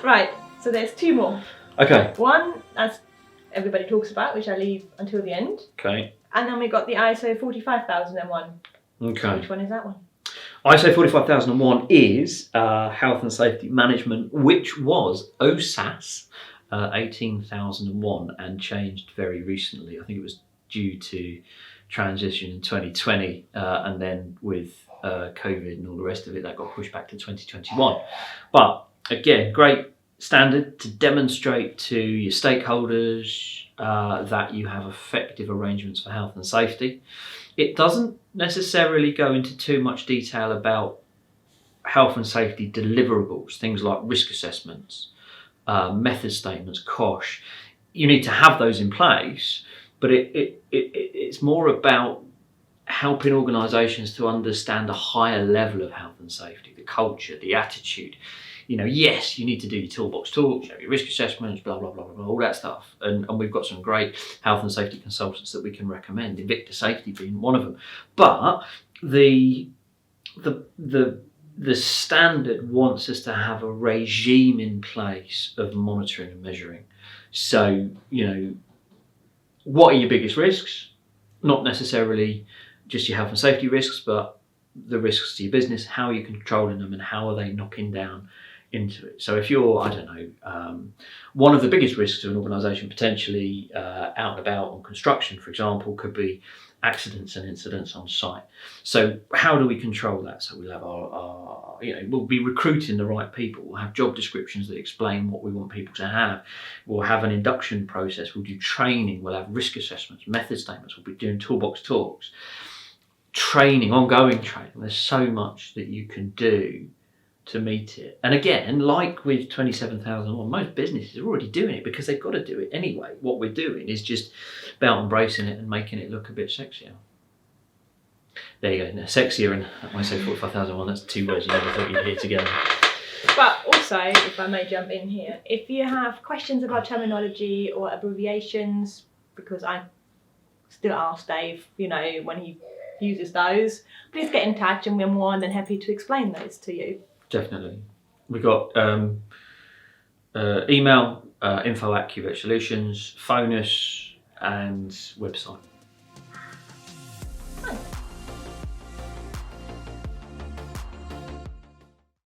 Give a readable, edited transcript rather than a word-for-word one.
Right, so there's two more. Okay. One, as everybody talks about, which I leave until the end. Okay. And then we got the ISO 45001. Okay. Which one is that one? ISO 45001 is Health and Safety Management, which was OSAS 18001 and changed very recently. I think it was due to transition in 2020 and then with COVID and all the rest of it, that got pushed back to 2021. But again, great standard to demonstrate to your stakeholders that you have effective arrangements for health and safety. It doesn't necessarily go into too much detail about health and safety deliverables, things like risk assessments, method statements, COSH. You need to have those in place, but it's more about helping organisations to understand a higher level of health and safety, the culture, the attitude. You know, yes, you need to do your toolbox talks, you have your risk assessments, blah, blah, blah, blah, all that stuff. And we've got some great health and safety consultants that we can recommend, Invicta Safety being one of them. But the standard wants us to have a regime in place of monitoring and measuring. So, you know, what are your biggest risks? Not necessarily just your health and safety risks, but the risks to your business, how are you controlling them and how are they knocking down into it. So if you're, I don't know, one of the biggest risks to an organisation potentially out and about on construction, for example, could be accidents and incidents on site. So how do we control that? So we'll have our we'll be recruiting the right people. We'll have job descriptions that explain what we want people to have. We'll have an induction process. We'll do training. We'll have risk assessments, method statements. We'll be doing toolbox talks, training, ongoing training. There's so much that you can do to meet it. And again, like with 27001, most businesses are already doing it because they've got to do it anyway. What we're doing is just about embracing it and making it look a bit sexier. There you go. Now, sexier and ISO 45001, that's two words you never thought you'd hear together. But also, if I may jump in here, if you have questions about terminology or abbreviations, because I still ask Dave, you know, when he uses those, please get in touch and we're more than happy to explain those to you. Definitely. We've got email, info@QVET Solutions, phone us, and website.